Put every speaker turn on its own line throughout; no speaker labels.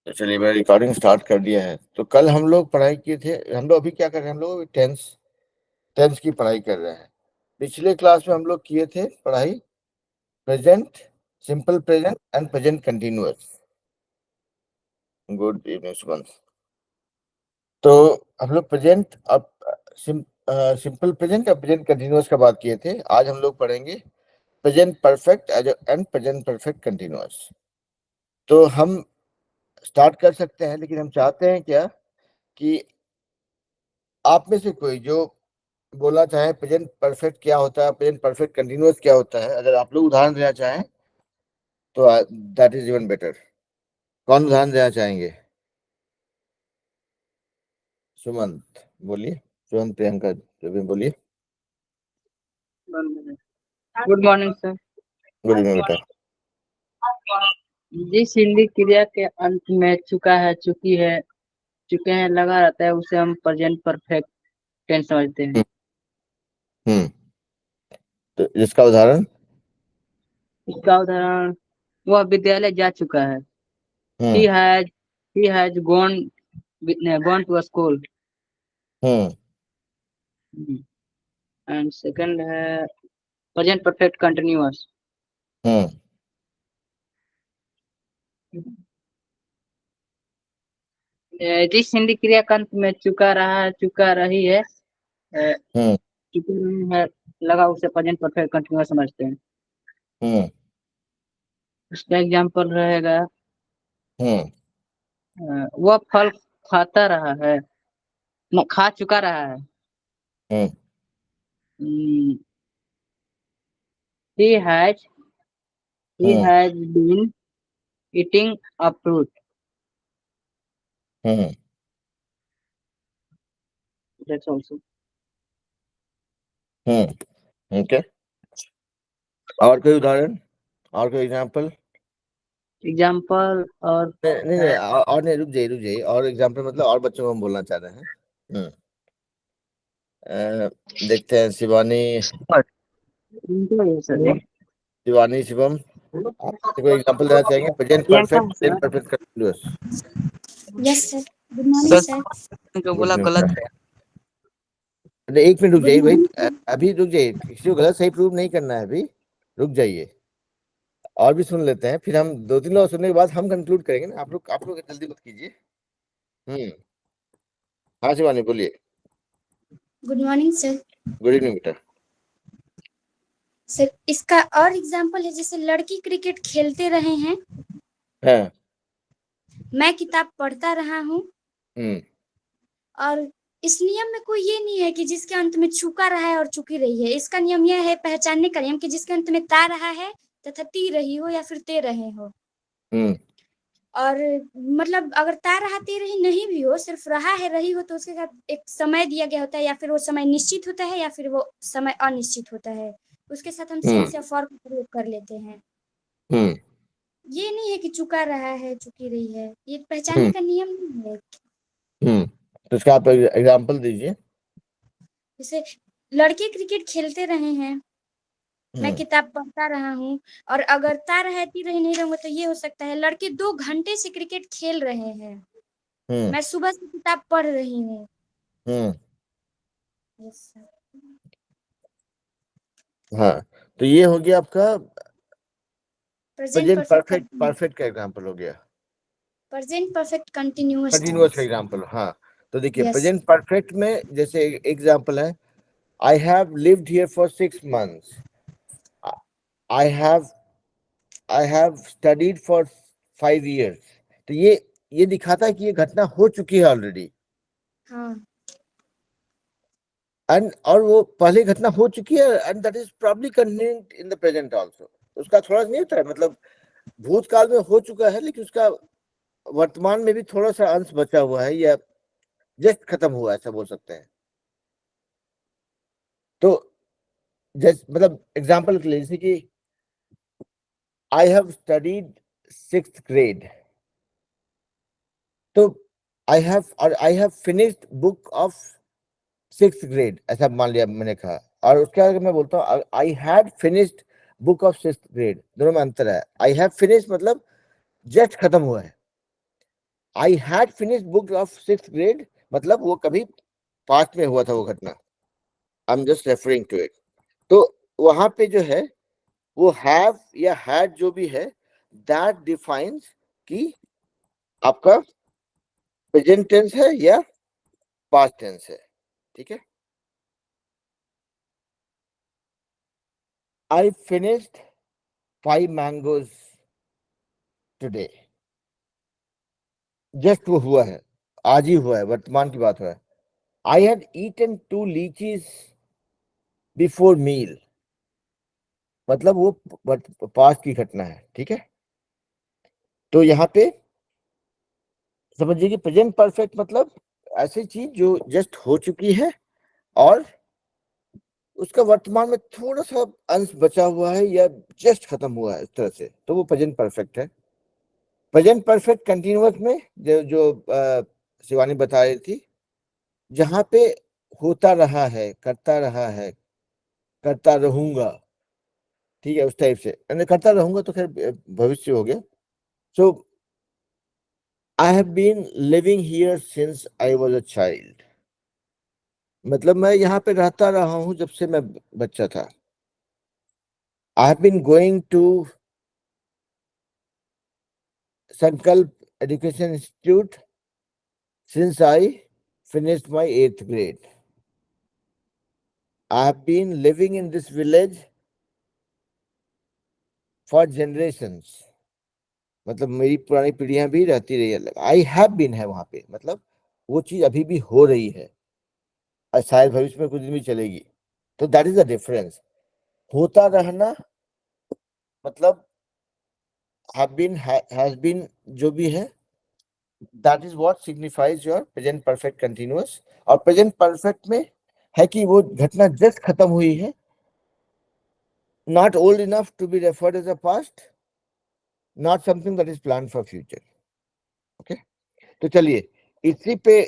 तो चलिए मैं रिकॉर्डिंग स्टार्ट कर दिया है। तो कल हम लोग पढ़ाई किए थे, हम लोग अभी क्या कर रहे हैं, हम लोग टेंस टेंस की पढ़ाई कर रहे हैं। पिछले क्लास में हम लोग किए थे पढ़ाई present simple present and present continuous. Good evening Suman. तो हम लोग प्रेजेंट अब सिंपल प्रेजेंट और प्रेजेंट कंटिन्यूअस का बात किए थे। आज हम लोग पढ़ेंगे present perfect and present perfect continuous. तो हम स्टार्ट कर सकते हैं, लेकिन हम चाहते हैं क्या कि आप में से कोई जो बोलना चाहे प्रेजेंट परफेक्ट क्या होता है, प्रेजेंट परफेक्ट कंटिन्यूअस क्या होता है, अगर आप लोग उदाहरण देना चाहें तो दैट इज इवन बेटर। कौन उदाहरण देना चाहेंगे? सुमंत बोलिए। सुमंत, प्रियंका, जो भी बोलिए।
Good morning sir.
Good evening बेटा।
जिस हिंदी क्रिया के अंत में चुका है, चुकी है, चुके हैं लगा रहता है, उसे हम प्रेजेंट परफेक्ट टेंस समझते हैं।
हम्म। तो इसका उदाहरण?
इसका उदाहरण, वह विद्यालय जा चुका है।
Hmm.
He has he has gone to a school।
Hmm.
And second है प्रेजेंट परफेक्ट कंटिन्यूअस।
हम्म।
जिस हिंदी क्रिया के अंत में चुका रहा है, चुका रही है,
हम्म।
चुकी रही है लगा, उसे प्रेजेंट परफेक्ट कंटिन्यूअस समझते हैं।
हम्म।
उसका एग्जाम्पल रहेगा,
हम्म।
वह फल खाता रहा है, खा चुका रहा है।
हम्म।
he has he
hmm.
has been eating a fruit।
Hmm.
That's also
okay. और कोई उदाहरण, और कोई एग्जांपल?
एग्जाम्पल। और
नहीं नहीं नहीं,
है
और नहीं, रुक जाइए रुक जाइए। और एग्जांपल मतलब और बच्चों को हम बोलना चाह रहे हैं। देखते हैं शिवानी।
सर,
शिवानी, शिवम, आप कोई एग्जांपल देना चाहेंगे प्रेजेंट
प्रियंका
परफेक्ट,
है
present
sir.
Perfect continuous?
Yes sir. Good morning
sir
sir.
जो
गुड
बोला
इवनिंग
गलत
बेटा।
है।
अरे एक मिनट रुक
गुड
जाइए भाई।
Morning sir.
अभी रुक जाइए, किसी को गलत सही प्रूव नहीं करना है अभी। रुक जाइए, और भी सुन लेते हैं, फिर हम दो तीन लोग सुनने के बाद हम कंक्लूड करेंगे ना। आप लोग जल्दी मत कीजिए। हम्म। हाँ शिवानी बोलिए।
Good morning sir.
Good evening बेटा।
सर इसका और एग्जांपल है, जैसे लड़की क्रिकेट खेलते रहे हैं,
हाँ।
मैं किताब पढ़ता रहा हूँ।
हम्म।
और इस नियम में कोई ये नहीं है कि जिसके अंत में चुका रहा है और चुकी रही है। इसका नियम यह है, पहचानने का नियम, कि जिसके अंत में ता रहा है तथा ती रही हो या फिर ते रहे हो।
हम्म।
और मतलब अगर ता रहा ते रही नहीं भी हो, सिर्फ रहा है रही हो, तो उसके साथ एक समय दिया गया होता है, या फिर वो समय निश्चित होता है या फिर वो समय अनिश्चित होता है। उसके साथ हम
हम्म।
सिंस या फॉर का प्रयोग कर लेते हैं।
हम्म।
ये नहीं है कि चुका रहा है चुकी रही है, ये पहचानने
हम्म।
का नियम नहीं है।
हम्म। तो इसका आप एग्जांपल दीजिए।
जैसे लड़के क्रिकेट खेलते रहे हैं, मैं
हम्म।
किताब पढ़ता रहा हूँ। और अगर ता रहती रही नहीं रहूंगा, तो ये हो सकता है लड़के 2 घंटे से क्रिकेट खेल रहे हैं,
हम्म।
मैं सुबह से किताब पढ़ रही हूँ।
हम्म।
Yes sir.
हाँ, तो ये हो गया आपका
present
present
perfect
perfect, perfect का एग्जांपल हो गया।
प्रेजेंट परफेक्ट कंटिन्यूअस
कंटिन्यूअस का
टेंस।
एग्जांपल, हाँ। तो देखिए
यस।
प्रेजेंट परफेक्ट में जैसे एग्जांपल है, I have lived here for 6 months। I have I have studied for 5 years। तो ये दिखाता है कि ये घटना हो चुकी है ऑलरेडी।
हाँ।
एंड और वो पहले घटना हो चुकी है, and that is probably continuing in the present also. उसका थोड़ा सा नहीं होता है, मतलब भूतकाल में हो चुका है, लेकिन उसका वर्तमान में भी थोड़ा सा अंश बचा हुआ है, या जस्ट खत्म हुआ है, ऐसा बोल सकते हैं। तो जैसे मतलब एग्जांपल के लिए, जैसे कि I have studied 6th grade। तो आई have finished book of 6th grade, ऐसा मान लिया मैंने कहा। और उसके आगे मैं बोलता हूँ I had finished book of 6th grade। दोनों में अंतर है। आई हैव फिनिश्ड मतलब जस्ट खत्म हुआ है, I had finish book of 6th grade, मतलब वो कभी पास्ट में हुआ था वो घटना, I am just referring to it. तो वहां पे जो है वो हैव या हैड जो भी है, दैट डिफाइंस कि आपका प्रेजेंट टेंस है या पास्ट टेंस है, ठीक है। I finished 5 mangoes today, just वो हुआ है, आज ही हुआ है, वर्तमान की बात है। I had eaten 2 lychees before meal, मतलब वो पास्ट की घटना है, ठीक है। तो यहाँ पे समझिए कि प्रेजेंट परफेक्ट मतलब ऐसी चीज जो जस्ट हो चुकी है और उसका वर्तमान में थोड़ा सा अंश बचा हुआ है या जस्ट खत्म हुआ है, इस तरह से, तो वो प्रेजेंट परफेक्ट है। प्रेजेंट परफेक्ट कंटिन्यूअस में शिवानी बता रही थी, जहां पे होता रहा है, करता रहा है, करता रहूंगा, ठीक है, उस टाइप से। यानी करता रहूंगा तो खैर भविष्य हो गया। So I have been living here since I was a child, मतलब मैं यहाँ पे रहता रहा हूँ जब से मैं बच्चा था। I have been going to Sankalp education institute since I finished my 8th grade. I have been living in this village for generations, मतलब मेरी पुरानी पीढ़ियां भी रहती रही है। आई हैव बीन है वहां पे, मतलब वो चीज अभी भी हो रही है और शायद भविष्य में कुछ दिन भी चलेगी। तो दैट इज द डिफरेंस। होता रहना मतलब हैव बीन, हैज बीन जो भी है, that is what signifies your present perfect continuous. और प्रेजेंट परफेक्ट में है कि वो घटना जस्ट खत्म हुई है, not old enough to be referred as a past, not something that is planned for future. Okay, तो चलिए इसी पे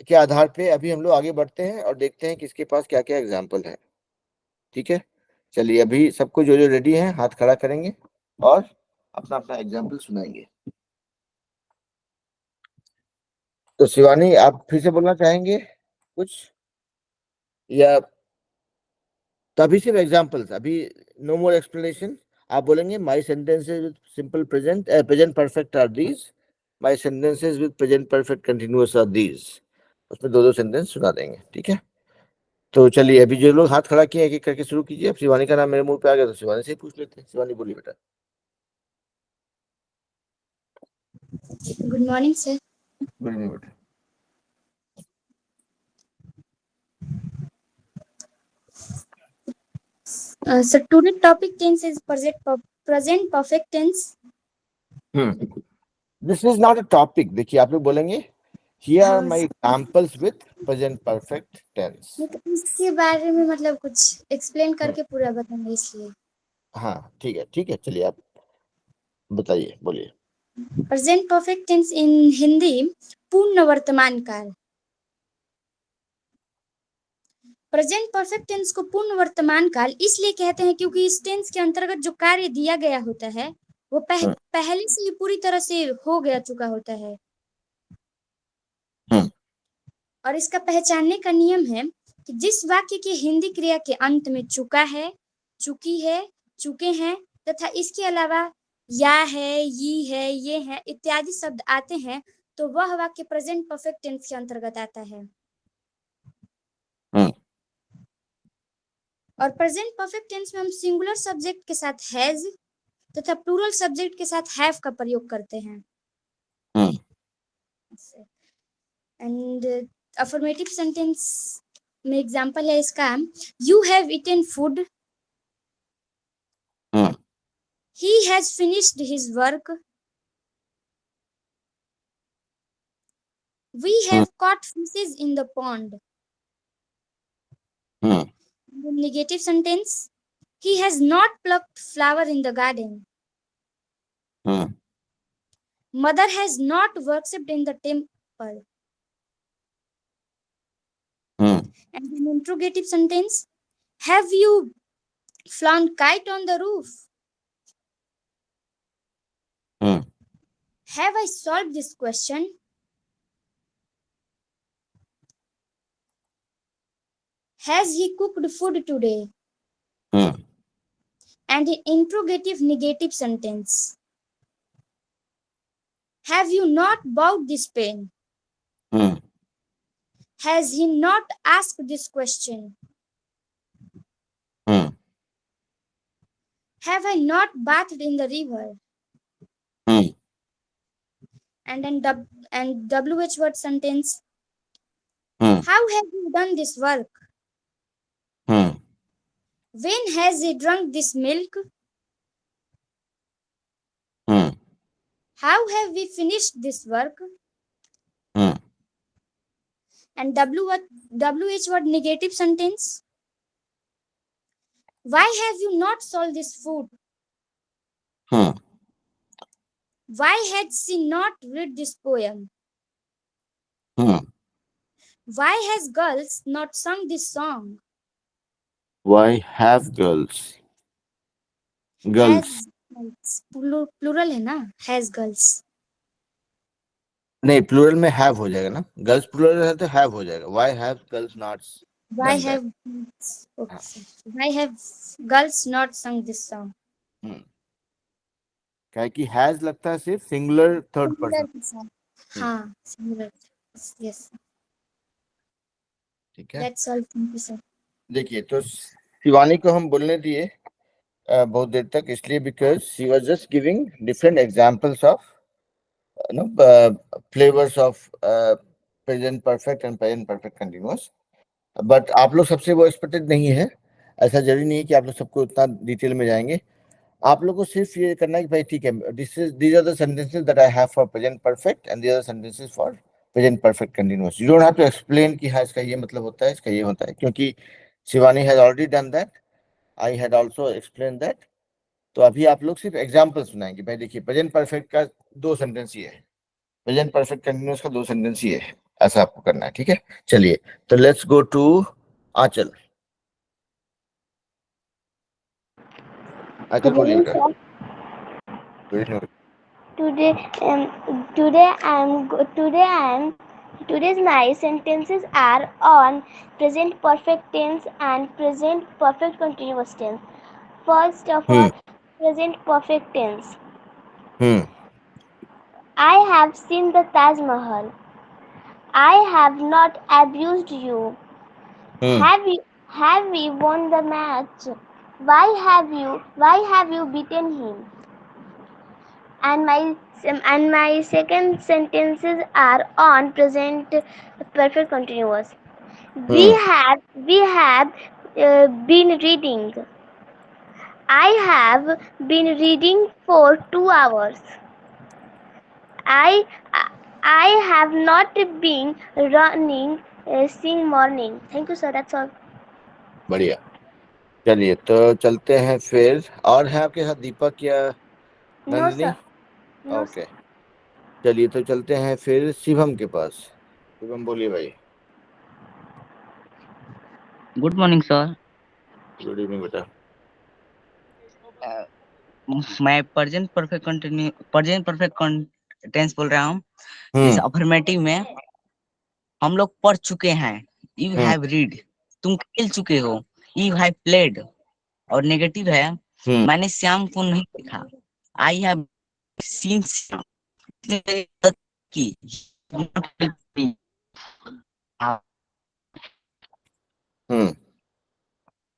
के आधार पे अभी हम लोग आगे बढ़ते हैं और देखते हैं कि इसके पास क्या क्या एग्जाम्पल है, ठीक है। चलिए अभी सबको जो जो रेडी है हाथ खड़ा करेंगे और अपना अपना एग्जाम्पल सुनाएंगे। तो शिवानी आप फिर से बोलना चाहेंगे कुछ, या तभी सिर्फ एग्जाम्पल्स, अभी नो मोर एक्सप्लेनेशन। आप बोलेंगे my sentences with simple present perfect are these, my sentences with present perfect continuous are these, उसमें दो दो सेंटेंस सुना देंगे, ठीक है। तो चलिए अभी जो लोग हाथ खड़ा किए एक एक करके शुरू कीजिए। अब शिवानी का नाम मेरे मुंह पे आ गया तो शिवानी से ही पूछ लेते हैं। शिवानी बोलिए बेटा।
Good morning sir.
Good evening बेटा।
Sir today topic tense is present perfect tense.
This is not a topic. देखिए आप लोग बोलेंगे हियर आर
हाँ
my examples with present perfect tense.
तो इसके बारे में मतलब कुछ एक्सप्लेन करके पूरा बताएंगे इसलिए।
हाँ ठीक है चलिए आप बताइए, बोलिए।
प्रेजेंट परफेक्ट टेंस इन हिंदी पूर्ण वर्तमान काल। प्रेजेंट परफेक्ट टेंस को पूर्ण वर्तमान काल इसलिए कहते हैं क्योंकि इस टेंस के अंतर्गत जो कार्य दिया गया होता है वो पहले से ही पूरी तरह से हो गया चुका होता है। और इसका पहचानने का नियम है कि जिस वाक्य की हिंदी क्रिया के अंत में चुका है, चुकी है, चुके हैं तथा इसके अलावा या है, यी है, ये है इत्यादि शब्द आते हैं तो वह वाक्य प्रेजेंट परफेक्ट टेंस के अंतर्गत आता है। और प्रेजेंट परफेक्ट टेंस में हम सिंगुलर सब्जेक्ट के साथ हैज तथा प्लूरल सब्जेक्ट के साथ हैव का प्रयोग करते हैं। एंड अफर्मेटिव सेंटेंस में एग्जांपल है इसका, you have eaten food, he has finished his work, we have caught fishes in the pond. The negative sentence, he has not plucked flower in the garden. Mother has not worshipped in the temple. And an interrogative sentence, have you flown kite on the roof? Have I solved this question? Has he cooked food today? And in interrogative negative sentence, have you not bought this pen? Has he not asked this question? Have I not bathed in the river? And then WH word sentence. How have you done this work? When has he drunk this milk? How have we finished this work? And WH word negative sentence. Why have you not solved this food? Why had she not read this poem? Why has girls not sung this song?
Why have girls? Girls.
Has plural है ना? Has girls.
नहीं, plural में have हो जाएगा ना, girls plural है तो have हो जाएगा. Why have girls not
Why
done that?
have okay, sir. Why have girls not sung this song?
क्या है कि हैज लगता है सिर्फ सिंगुलर थर्ड पर्सन.
हाँ, singular. Yes.
ठीक है,
That's all. Thank you, sir.
देखिए तो शिवानी को हम बोलने दिए बहुत देर तक, इसलिए because she was just giving different examples of flavours of present perfect and present perfect continuous. But आप लोग सबसे वो एक्सपर्टेड नहीं है, ऐसा जरूरी नहीं है कि आप लोग सबको उतना डिटेल में जाएंगे. आप लोग को सिर्फ ये करना है कि भाई ठीक है, these are the sentences that I have for present perfect and these are the sentences for present perfect continuous. You don't have to explain कि हाँ इसका ये मतलब होता है, इसका ये होता है, क्योंकि Shivani has already done that. I had also explained that. तो अभी आप लोग सिर्फ एग्जाम्पल सुनाएंगे. भाई देखिए, प्रेजेंट परफेक्ट का 2 सेंटेंस ये है, प्रेजेंट परफेक्ट कंटिन्यूअस का 2 सेंटेंस ये है, ऐसा आपको करना है. ठीक है, चलिए तो लेट्स गो टू आंचल. आंचल बोलिए बेटा.
Today's my sentences are on present perfect tense and present perfect continuous tense. First of all, present perfect tense. I have seen the Taj Mahal. I have not abused you. Have we won the match? Why have you beaten him? And my second sentences are on present perfect continuous. We have been reading. I have been reading for 2 hours. I have not been running since morning. Thank you, sir. That's all.
बढ़िया. चलिए तो चलते हैं फिर. और है आपके साथ दीपक या
No,
Nandini?
sir. No,
okay, चलिए तो चलते हैं फिर शिवम के पास. शिवम बोलिए भाई.
Good morning sir.
Good evening बेटा.
मैं प्रेजेंट परफेक्ट टेंस बोल रहा हूँ. इस अफर्मेटिव में हम लोग पढ़ चुके हैं. यू हैव रीड, तुम खेल चुके हो. You have played. और नेगेटिव है मैंने श्याम को नहीं देखा. आई हैव सीन श्याम की.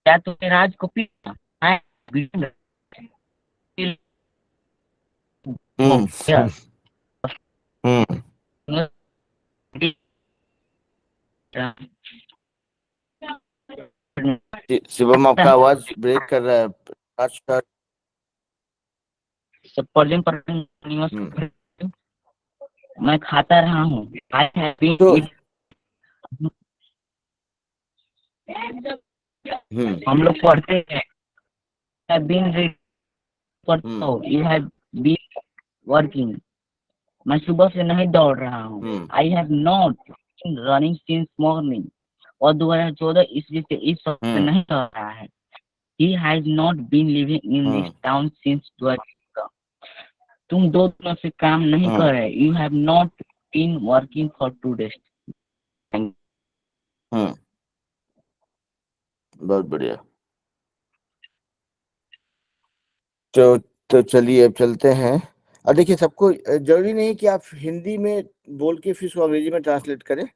क्या तुमने राज को पीटा?
शिवम आपका आवाज ब्रेक कर रहा है.
मैं खाता रहा हूँ. आई हैव बीन हम लोग पढ़ते हैं. You have been working. मैं सुबह से नहीं दौड़ रहा हूँ. I have not running since morning. और 2014 ईस्वी से इस वक्त नहीं दौड़ रहा है. He has not been living in this town since 2014. तुम 2 दिनों से काम नहीं कर रहे, you have not been working for 2 days।
बहुत बढ़िया। तो चलिए अब चलते हैं। और देखिए, सबको जरूरी नहीं कि आप हिंदी में बोल के फिर उसको अंग्रेजी में ट्रांसलेट करें।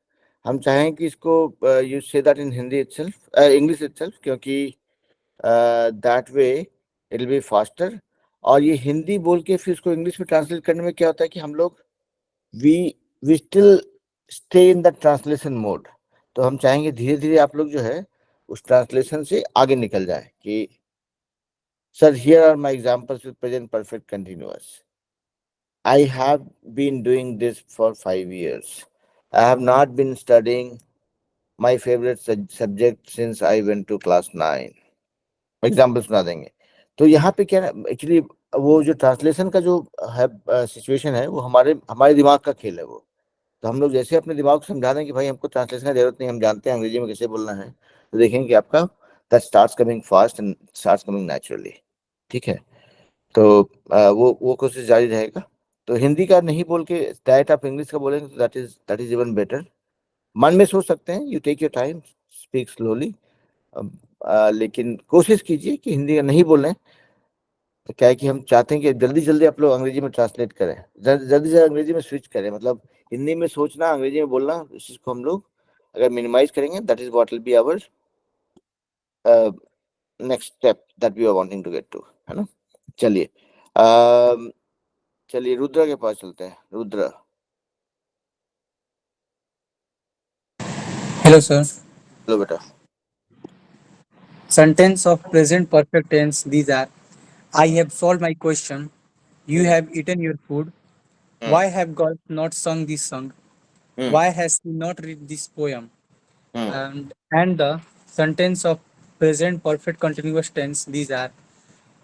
हम चाहें कि इसको you say that in Hindi itself, English itself, क्योंकि that way it will be faster. और ये हिंदी बोल के फिर उसको इंग्लिश में ट्रांसलेट करने में क्या होता है कि हम लोग we we still stay in the translation mode. तो हम चाहेंगे धीरे धीरे आप लोग जो है उस ट्रांसलेशन से आगे निकल जाए कि sir, here are my examples with present perfect continuous. I have been doing this for 5 years. I have not been studying my favorite subject since I went to class 9. Example सुना देंगे। तो यहाँ पे क्या एक्चुअली वो जो translation का जो है सिचुएशन है, वो हमारे हमारे दिमाग का खेल है वो। तो हम लोग जैसे अपने दिमाग को समझा दें कि भाई हमको ट्रांसलेशन की जरूरत नहीं, हम जानते हैं अंग्रेजी में कैसे बोलना है, तो देखेंगे कि आपका that starts coming fast and starts coming naturally. ठीक है, तो वो कोशिश जारी रहेगा। तो हिंदी का नहीं बोल के डायरेक्ट आप इंग्लिश का बोलेंगे तो दैट इज इवन बेटर। मन में सोच सकते हैं, you take your time, speak slowly, लेकिन कोशिश कीजिए कि हिंदी का नहीं बोलें। तो क्या है कि हम चाहते हैं कि जल्दी जल्दी आप लोग अंग्रेजी में ट्रांसलेट करें, जल्दी से अंग्रेजी में स्विच करें, मतलब हिंदी में सोचना अंग्रेजी में बोलना, इस चीज को हम लोग अगर मिनिमाइज करेंगे, that is what will be our next step that we are wanting to get to, है ना। चलिए चलिए रुद्रा के पास चलते हैं। Rudra,
Hello, sir.
हेलो बेटा।
Sentence of present perfect tense. These are: I have solved my question. You have eaten your food. Why have God not sung this song? Why has he not read this poem? And the sentence of present perfect continuous tense. These are: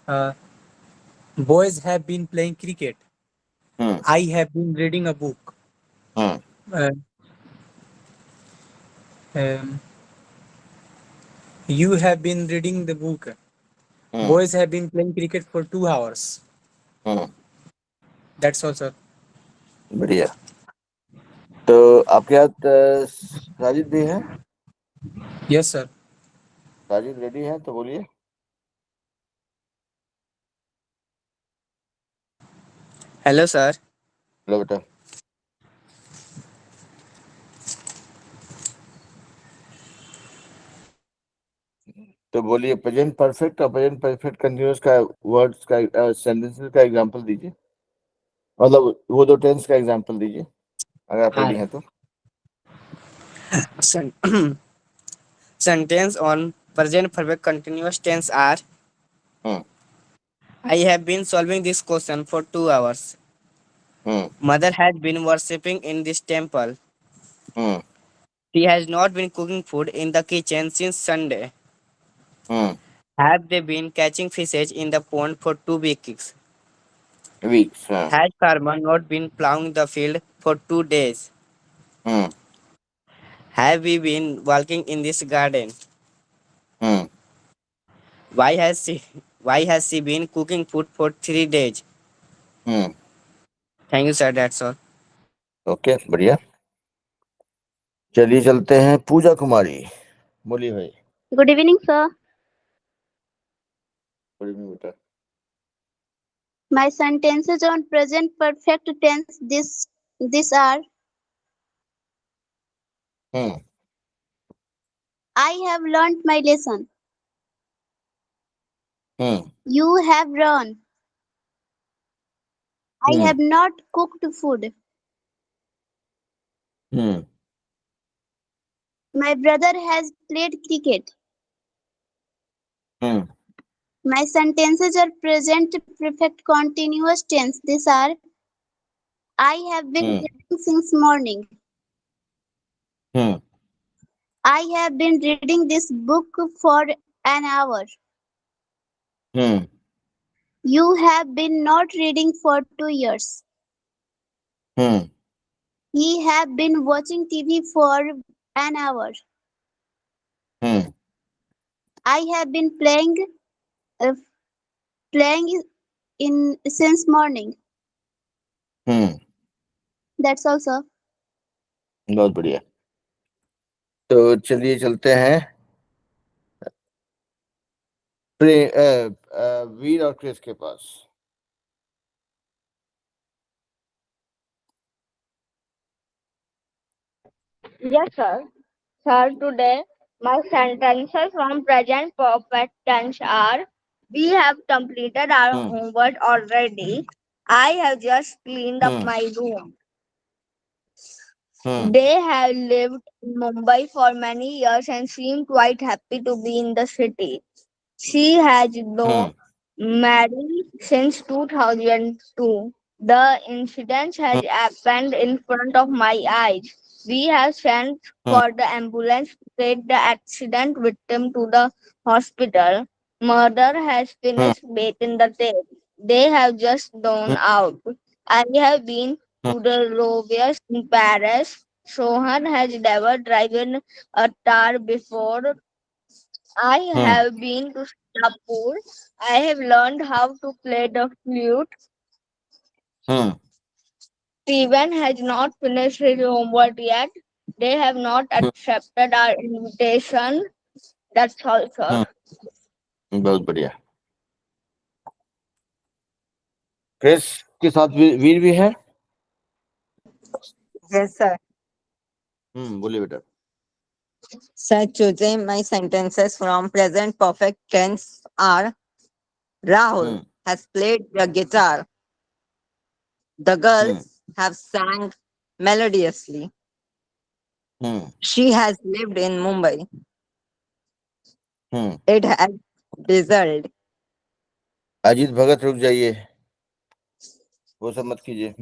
uh, boys have been playing cricket. I have been reading a book. Uh, um, you have been reading the book. Boys have been playing cricket for 2 hours. That's all, sir.
बढ़िया। तो आपके साथ साजिद भी है?
Yes, sir.
Sajid ready है तो बोलिए।
Hello sir.
Hello बेटा। तो बोलिए, प्रेजेंट परफेक्ट और प्रेजेंट परफेक्ट कंटिन्यूअस का वर्ड्स का सेंटेंसेस का एग्जांपल दीजिए, मतलब वो दो टेंस का एग्जांपल दीजिए अगर आप रेडी हैं तो।
Sentence on present perfect continuous tense are: I have been solving this question for 2 hours. Mother has been worshipping in this temple. She has not been cooking food in the kitchen since Sunday. Have they been catching fishes in the pond for 2 weeks?
Weeks.
Has farmer not been plowing the field for 2 days? Have we been walking in this garden? Why has she been cooking food for 3 days? Thank you, sir. That's all.
Okay, बढ़िया। चलिए चलते हैं पूजा कुमारी, बोलिए भाई।
Good evening, sir.
Good evening बेटा।
My sentences on present perfect tense this are: I have learnt my lesson. You have run. I have not cooked food. My brother has played cricket. My sentences are present perfect continuous tense. These are: I have been reading since morning. I have been reading this book for an hour. You have been not reading for 2 years. He have been watching TV for an hour. I have been playing in since morning. That's all, sir.
बहुत बढ़िया। तो चलिए चलते हैं वीर और Chris के पास।
Yes, sir. Sir, today my sentences from present perfect tense are: we have completed our homework already. I have just cleaned up my room. They have lived in Mumbai for many years and seem quite happy to be in the city. She has been married since 2002. The incident has happened in front of my eyes. We have sent for the ambulance to take the accident victim to the hospital. Murder has finished bathing the tape. They have just gone out. I have been to the Roviers in Paris. Sohan has never driven a car before. I have been to Singapore. I have learned how to play the flute. Steven has not finished his homework yet. They have not accepted our invitation. That's all, sir.
बहुत बढ़िया। Chris के साथ वीर भी है।
Yes, sir.
बोलिए बेटा।
Sir, choosing my sentences from present perfect tense are: Rahul has played the guitar. The girls have sang melodiously. She has lived in Mumbai. It has drizzled.
Ajit भगत रुक जाइए, वो सब मत कीजिए।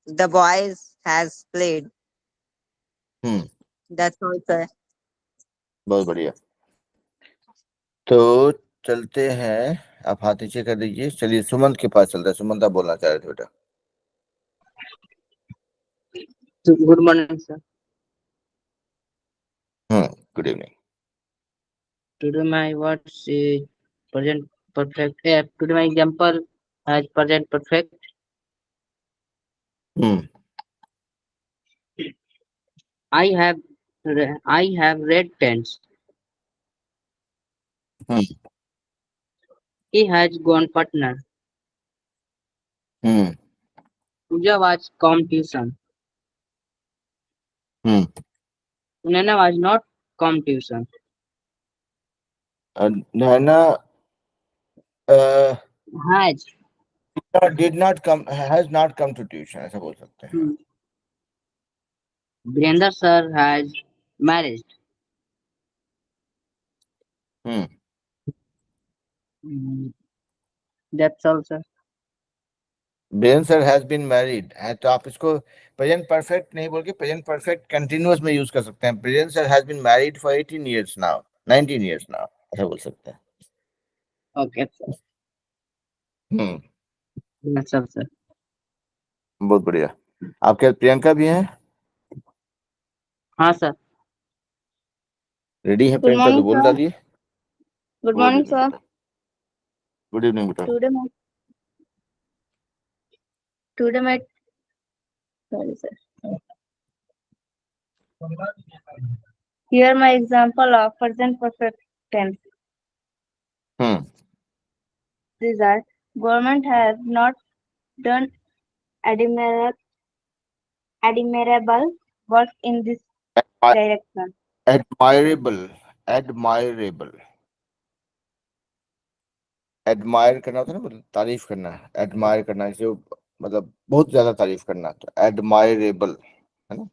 The boys has played. That's all, sir.
बहुत बढ़िया। तो चलते हैं, आप हाथ नीचे कर दीजिए। चलिए सुमंत के पास चलते हैं। सुमंत आप बोलना चाह रहे थे बेटा।
Good morning, sir.
Good evening.
Today my words is present perfect. Today my example has present perfect. I have read tense. He has gone partner. Pooja was come tuition. Nana was not come tuition.
Naina
Has
did not come, has not come to tuition, ऐसा बोल सकते हैं।
Virender sir has married. That's all, sir.
Biren sir has been married है, तो आप इसको present perfect नहीं बोल के प्रेजेंट परफेक्ट कंटिन्यूअस में यूज कर सकते हैं। Biren sir has been married for 18 years now, 19 years now, ऐसा बोल सकते हैं।
Okay, sir. That's all, sir.
बहुत बढ़िया। आपके प्रियंका भी हैं?
हाँ सर।
रेडी है
Good
प्रियंका? तो
morning,
बोल
sir.
डालिए।
Good morning, sir.
Good evening बेटा।
Today my sorry, sir. Here my example of present perfect tense. These are: government has not done admirable work in this direction.
Admirable, admirable, admire करना होता है ना, मतलब तारीफ करना। Admire करना इसे मतलब बहुत ज्यादा तारीफ करना, तो एडमायरेबल है ना।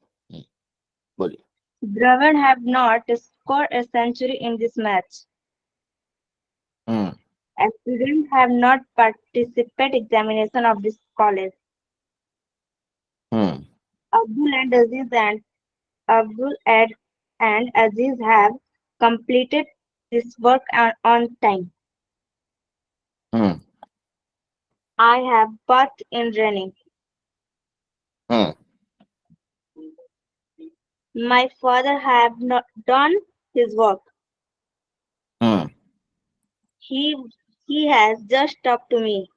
बोलिए।
Dravid have not scored a century in this match. Students have not participated examination of this college. Abdul and Aziz have completed this work on time. I have bathed in raining. My father have not done his work. He has just talked to me.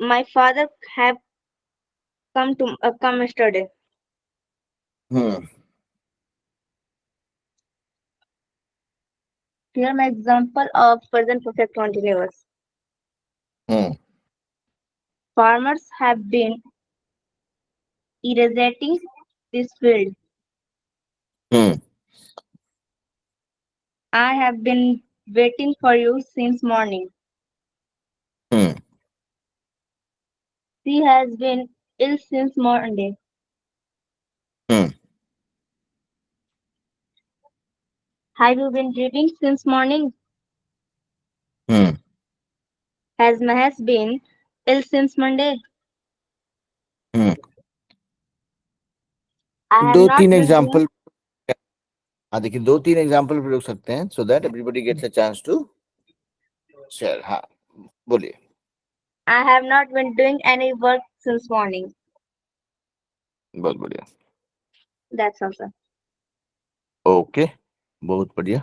My father have come yesterday.
Hmm.
Here my example of present perfect continuous.
Hmm.
Farmers have been irrigating this field.
Hmm.
I have been waiting for you since morning.
Hmm.
She has been ill since Monday.
Hmm.
Have you been reading since morning?
Hmm.
Has Mahesh been ill since Monday?
Hmm.
I have
दो
not
तीन
been doing.
Example हाँ देखिए, 2-3 example भी रुक सकते हैं so that everybody gets a chance to share. हाँ बोलिए।
I have not been doing any work since morning.
बहुत बढ़िया।
That's all, sir.
ओके, बहुत बढ़िया।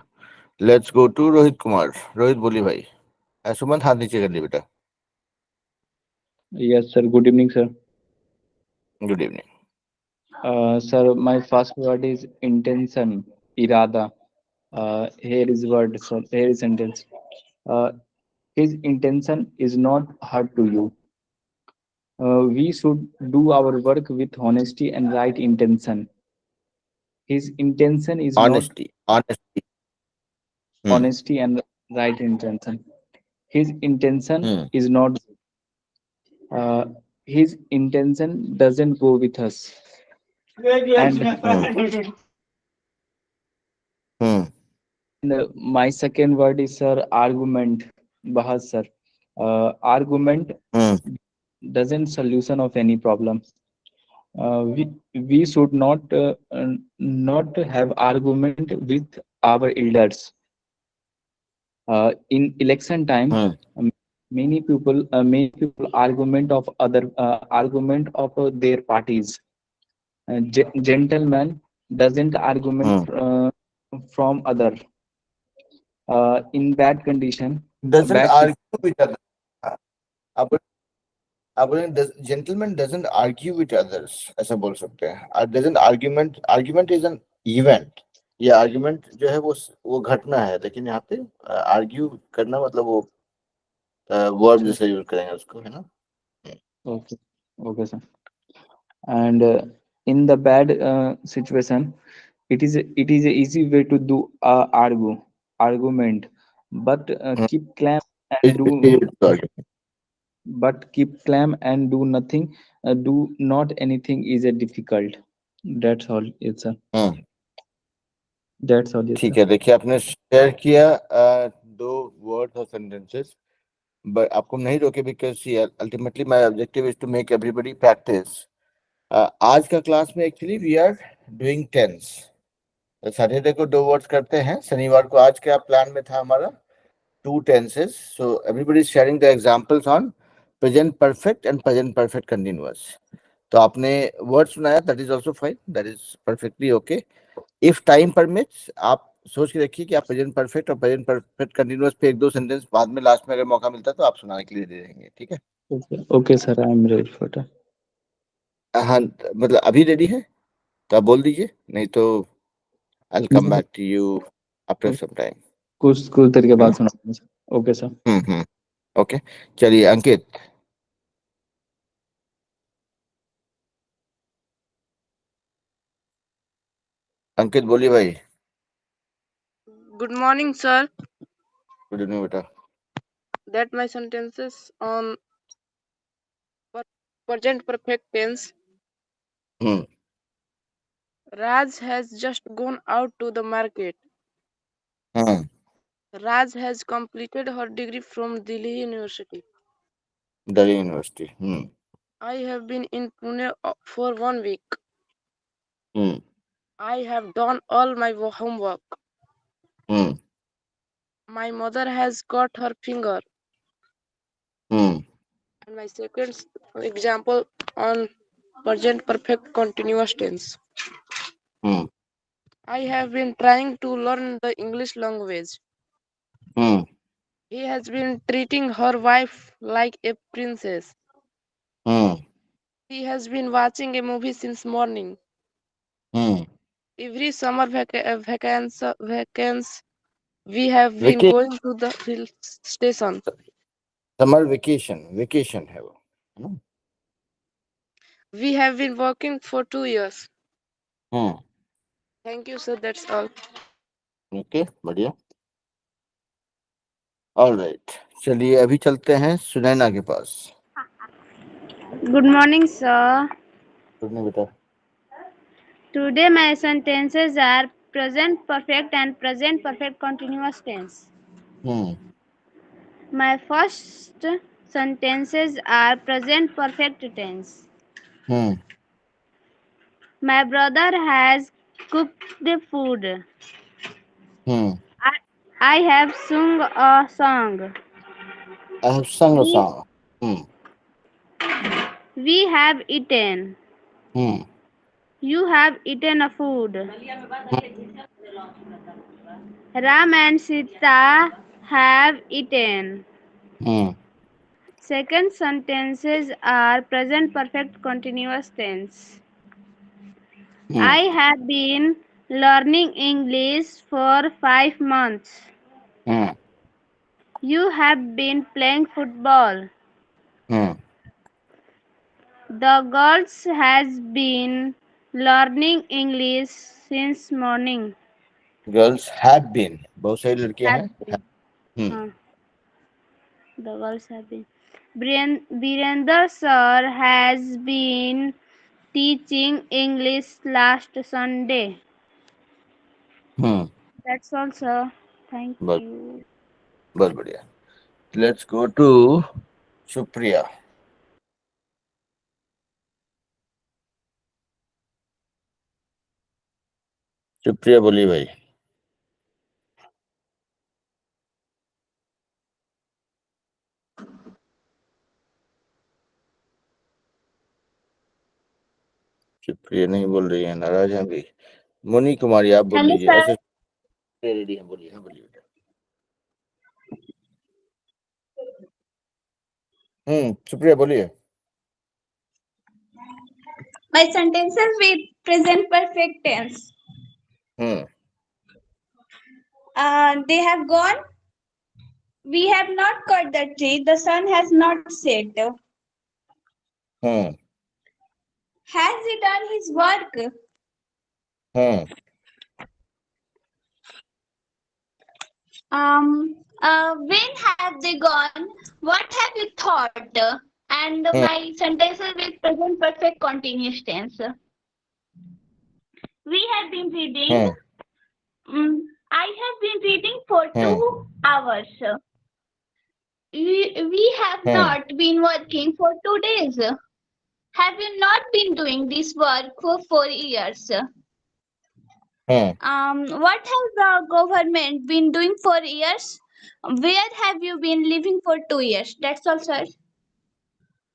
Let's go to Rohit Kumar. Rohit बोलिए भाई। सुमंत हाथ नीचे कर लिए बेटा।
Yes, sir. Good evening, sir.
Good evening.
Sir, my first word is intention, irada. Here is word, sir. Here is sentence. Uh, his intention is not hurt to you. We should do our work with honesty and right intention. His intention is not
honesty, honesty.
honesty and right intention. His intention
hmm.
is not. Uh, his intention doesn't go with us. And
hmm. Hmm.
my second word is, sir, argument. Bahas, sir. Argument
hmm.
doesn't solution of any problem. We should not have argument with our elders. In election time,
hmm.
many people argument of their parties. Gentleman doesn't argument
hmm.
from other. In bad condition,
doesn't
bad
argue with other. अब gentleman doesn't argue with others, ऐसा बोल सकते हैं। Doesn't argument, argument is an event. ये argument जो है वो घटना है, लेकिन यहाँ पे आर्ग्यू करना मतलब वो वर्ब जैसे यूज करेंगे उसको, है ना।
okay, okay, sir. And in the bad situation, it is a easy way to do argument, but keep calm and do nothing. Do not anything is a difficult. That's all, yes, sir. That's all, yes,
ठीक
sir.
है, देखिए आपने share किया 2 words और sentences, but आपको नहीं रोके because ultimately my objective is to make everybody practise. आज का क्लास में actually we are doing tense. Saturday को 2 वर्ड्स करते हैं, शनिवार को आज क्या प्लान में था हमारा 2 tenses. So everybody is sharing the examples on present perfect and present perfect continuous. तो आपने वर्ड सुनाया, that is also fine, that is perfectly okay. If time permits आप सोच के रखिए कि आप प्रेजेंट परफेक्ट और प्रेजेंट परफेक्ट कंटिन्यूअस पे 1-2 सेंटेंस बाद में लास्ट में अगर मौका मिलता है तो आप सुनाने के लिए दे देंगे, ठीक है।
Okay, sir. I am ready for that.
हाँ मतलब अभी रेडी है तो आप बोल दीजिए, नहीं तो I will come back to you after some time.
कुछ देर के बाद सुना। Okay sir.
ओके, चलिए अंकित। अंकित बोलिए भाई।
Good morning, sir.
Good evening बेटा।
That my sentences on present perfect tense.
Hmm.
Raj has just gone out to the market.
Hmm.
Raj has completed her degree from Delhi University.
Delhi university.
I have been in Pune for 1 week.
Hmm.
I have done all my homework.
Hmm.
My mother has cut her finger.
Hmm.
And my second example on present perfect continuous tense.
Hmm.
I have been trying to learn the English language.
Hmm.
He has been treating her wife like a princess. He has been watching a movie since morning. Every summer vacations, we have been going to the hill station.
Summer vacation है वो, है ना?
We have been working for 2 years.
Hmm
Thank you, sir. That's all.
Okay, बढ़िया। Alright, चलिए अभी चलते हैं सुनैना के पास।
Good morning, sir.
सुनने बेटा।
Today my sentences are present perfect and present perfect continuous tense.
Hmm
My first sentences are present perfect tense.
Hmm
My brother has cooked the food.
Hmm
I have sung a song.
I have संग a song. Hmm
We have eaten.
Hmm
You have eaten a food. Ram and Sita have eaten.
Hmm
Second sentences are present perfect continuous tense. I have been learning English for 5 months.
Hmm
You have been playing football.
Hmm
The girls has been learning English since morning.
Girls have been, बहुत सारी लड़कियां
Have
हैं।
been.
Hmm
The girls have been. Virender sir has been teaching English last Sunday.
Hmm
That's all, sir. Thank
बहुत
you.
बहुत बढ़िया। Let's go to Supriya. Supriya बोलिए भाई। सुप्रिया नहीं बोल रही है, नाराज हैं अभी। मुनी कुमारी आप बोल
Hello,
लीजिए।
sir.
अच्छा रेडी हैं, बोलिए। हाँ बोलिए बेटा। सुप्रिया बोलिए।
My sentences with present perfect tense.
Hmm
They have gone. We have not cut the tree. The sun has not set.
Hmm
Has he done his work?
Hmm
When have they gone? What have you thought? And my sentences with present perfect continuous tense. We have been reading. I have been reading for 2 hours. We have not been working for 2 days. Have you not been doing this work for 4 years? What has the government been doing for years? Where have you been living for 2 years? That's all, sir.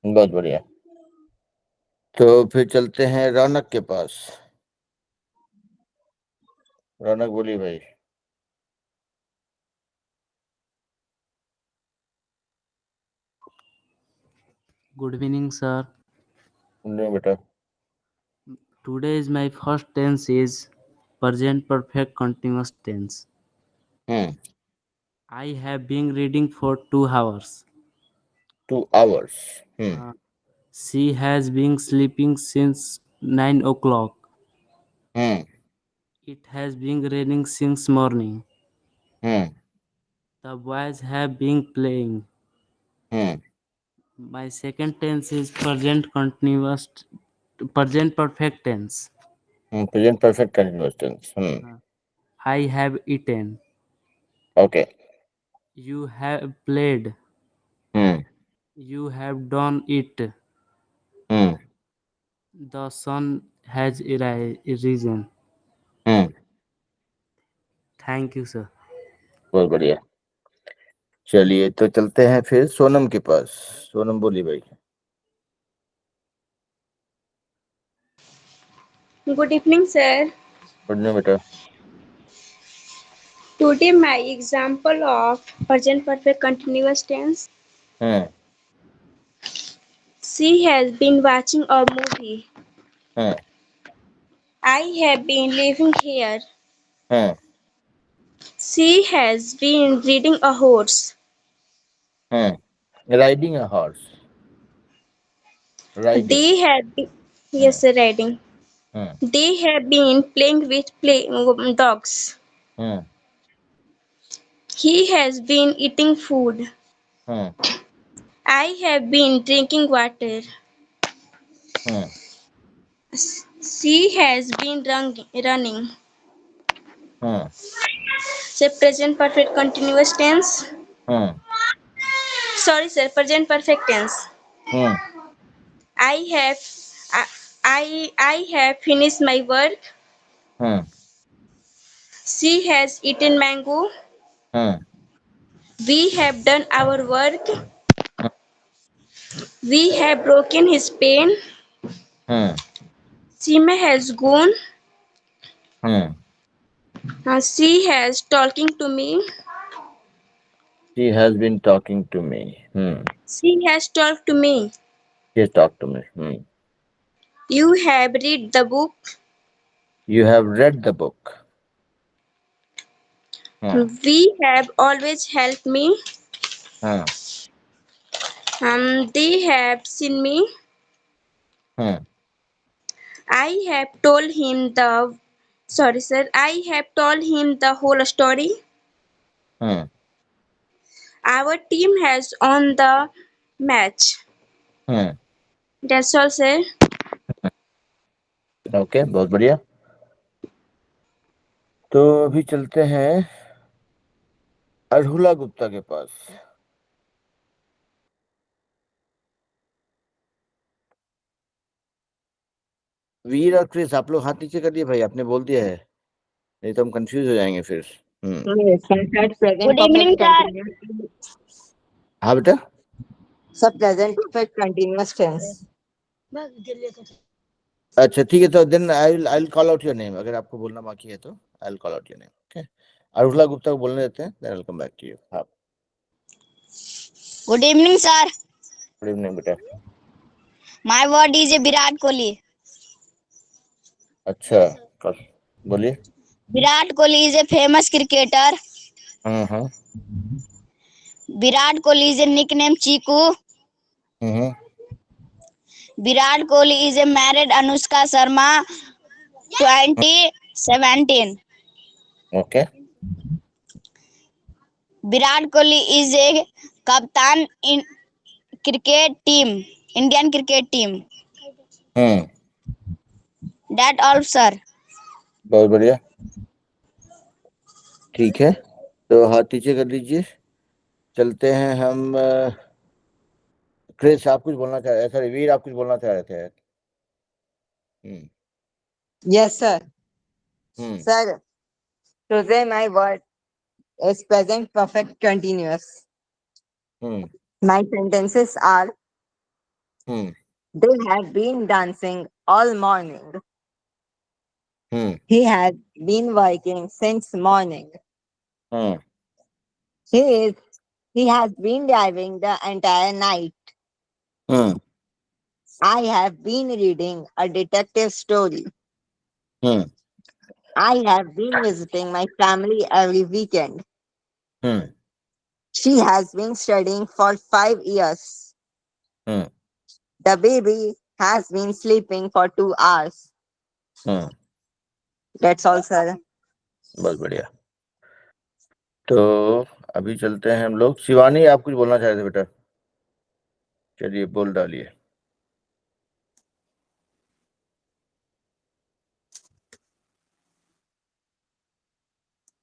बहुत बढ़िया। तो फिर चलते हैं रौनक के पास। रौनक बोलिए भाई।
Good evening, sir.
सुन रहे हो बेटा?
Today is my first tense is present perfect continuous tense. I have been reading for 2 hours.
2 hours.
She has been sleeping since 9 o'clock. It has been raining since morning. The boys have been playing. My second tense is present perfect tense.
Present perfect continuous tense.
I have eaten.
Okay.
You have played. You have done it. The sun has risen. Thank you, sir.
बहुत बढ़िया। चलिए तो चलते हैं फिर सोनम के पास। सोनम बोलिए भाई।
Good evening, sir.
Good evening बेटा।
Today my example of present perfect continuous tense.
She has been watching a movie. I have been living here. She has been reading a horse.
Riding a horse. Riding.
They have been, yes, riding. They have been playing with dogs. He has been eating food. I have been drinking water. She has been running. Say present perfect continuous tense. Sorry, sir. Present perfect tense. I have I have finished my work. She has eaten mango. We have done our work. We have broken his pen. Sima has gone. She has talking to me.
She has been talking to me.
She has talked to me.
She has talked to me.
You have read the book.
You have read the book.
We have always helped me. They have seen me. I have told him the sorry sir. I have told him the whole story. Our team has won the match. That's all sir.
Okay, बहुत बढ़िया। तो अभी चलते हैं अरहुला गुप्ता के पास। वीर और Chris, आप लोग हाथ नीचे कर दिए भाई, आपने बोल दिया है, नहीं तो हम कंफ्यूज हो जाएंगे फिर।
Good
evening, sir.
हाँ बेटा,
सब प्रेजेंट परफेक्ट कंटिन्यूअस टेंस।
अच्छा ठीक है, तो then I will call out your name. अगर आपको बोलना बाकी है तो I will call out your name. Okay, अरहुला गुप्ता को बोलने देते हैं, then I will come back to you. हाँ,
good evening sir.
Good evening बेटा।
My word is a Virat Kohli.
अच्छा, बोलिए।
Virat Kohli is a famous cricketer. Virat Kohli is a nickname Cheeku. Virat Kohli is a married Anushka Sharma 2017।
Okay.
Virat Kohli is a कप्तान in cricket team, Indian cricket team. That all sir.
बहुत बढ़िया, ठीक है, तो हाथ नीचे कर लीजिए। चलते हैं हम। क्रिस, आप कुछ बोलना चाह रहे, सॉरी वीर, आप कुछ बोलना चाह रहे थे।
Yes, sir. Sir, today my word is present perfect continuous. My sentences are they have been dancing all morning. He has been working since morning. He has been driving the entire night. I have been reading a detective story. I have been visiting my family every weekend. She has been studying for 5 years. The baby has been sleeping for 2 hours. That's all, sir.
बहुत बढ़िया। तो अभी चलते हैं हम लोग। शिवानी, आप कुछ बोलना चाह रहे थे बेटा, चलिए बोल डालिए।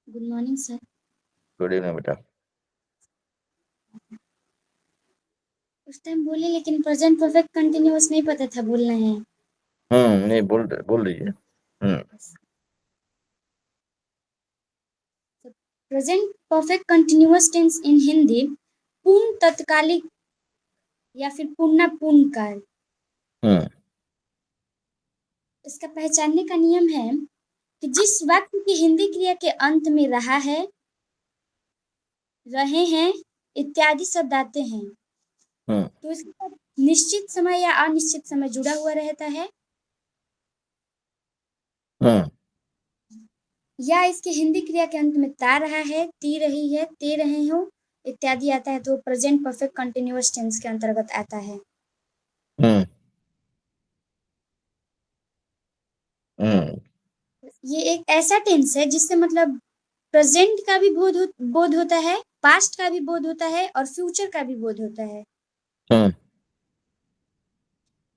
Good morning sir.
Good evening बेटा।
उस टाइम बोले, लेकिन प्रेजेंट परफेक्ट कंटिन्यूअस नहीं पता था बोलना है।
नहीं, बोल दीजिए।
प्रेजेंट परफेक्ट कंटिन्यूअस टेंस इन हिंदी पूर्ण तत्कालिक या फिर पूर्णपूर्ण काल। इसका पहचानने का नियम है कि जिस वाक्य की हिंदी क्रिया के अंत में रहा है, रहे हैं इत्यादि शब्द आते हैं, तो इसके साथ निश्चित समय या अनिश्चित समय जुड़ा हुआ रहता है, या इसके हिंदी क्रिया के अंत में ता रहा है, ती रही है, ते रहे हो इत्यादि आता है, तो प्रेजेंट परफेक्ट कंटिन्यूअस टेंस के अंतर्गत आता है। ये एक ऐसा टेंस है जिससे मतलब प्रेजेंट का भी बोध होता है, पास्ट का भी बोध होता है और फ्यूचर का भी बोध होता है।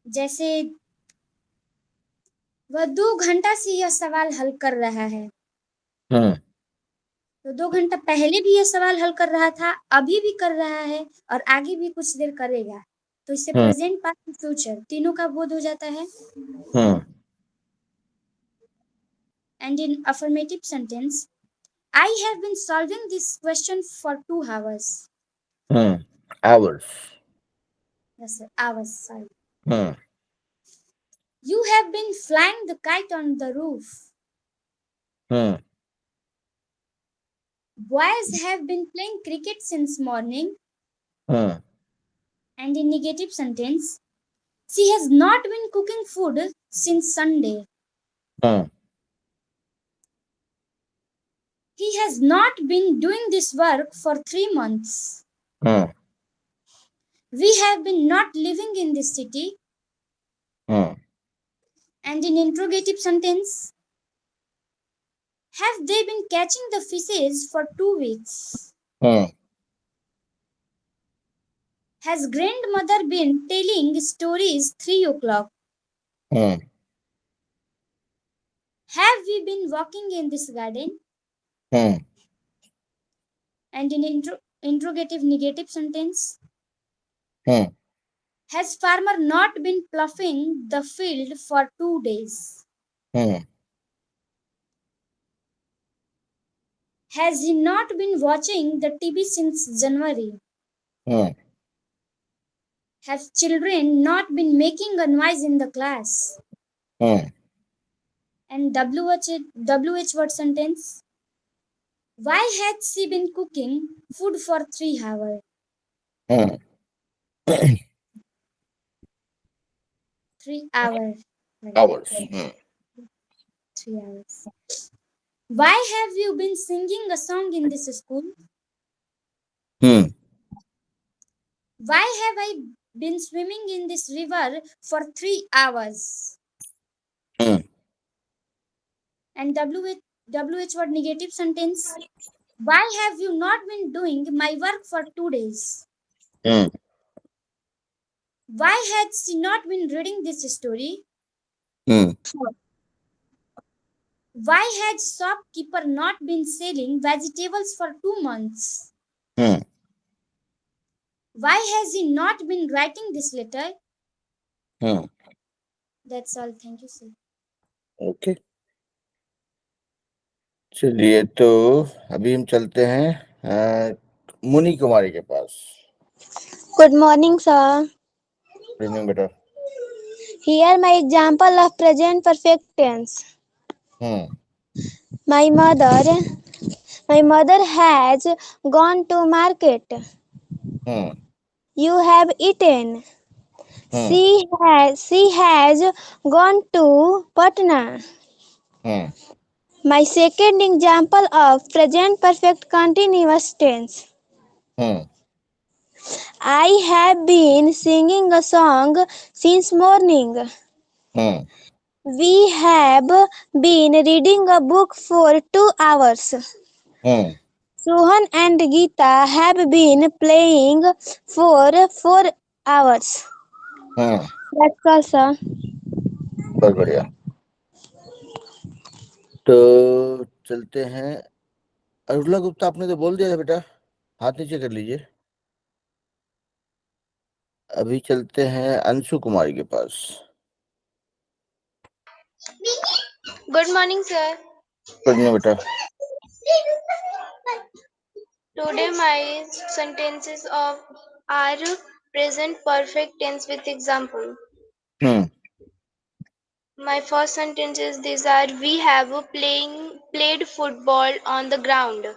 जैसे वह 2 घंटा से यह सवाल हल कर रहा है, तो 2 घंटा पहले भी यह सवाल हल कर रहा था, अभी भी कर रहा है और आगे भी कुछ देर करेगा, तो इससे प्रेजेंट, पास्ट, फ्यूचर तीनों का बोध हो जाता है। And in affirmative sentence, I have been solving this question for 2 hours.
Hours.
Yes, sir. Hours. Sorry. You have been flying the kite on the roof. Boys have been playing cricket since morning. And in negative sentence, she has not been cooking food since Sunday. He has not been doing this work for 3 months. We have been not living in this city. And in interrogative sentence, have they been catching the fishes for 2 weeks? Has grandmother been telling stories 3 o'clock? Have we been walking in this garden? And in interrogative negative sentence, has farmer not been ploughing the field for 2 days? Has he not been watching the TV since January? Have children not been making a noise in the class? And WH word sentence, why had she been cooking food for 3 hours? 3 hours.
Hours.
3 hours. Why have you been singing a song in this school? Why have I been swimming in this river for 3 hours? And WH word negative sentence, why have you not been doing my work for 2 days? Why had she not been reading this story? Why had shopkeeper not been selling vegetables for 2 months? Why has he not been writing this letter? That's all. Thank you, sir.
Okay, चलिए तो अभी हम चलते हैं मुनि कुमारी के पास।
Good morning, sir.
Good evening बेटा।
Here my example of present perfect tense. My mother has gone to market. You have eaten. She has gone to Patna. My second example of present perfect continuous tense. I have been singing a song since morning. We have been reading a book for 2 hours. Sohan and Geeta have been playing for 4 hours. That's all, sir.
बहुत बढ़िया। तो चलते हैं, अरुला गुप्ता आपने तो बोल दिया था बेटा, हाथ नीचे कर लीजिए। अभी चलते हैं अंशु कुमारी के पास।
Good morning, sir.
Good evening बेटा।
Today my sentences are present perfect tense with example. My first sentence is these are we have played football on the ground.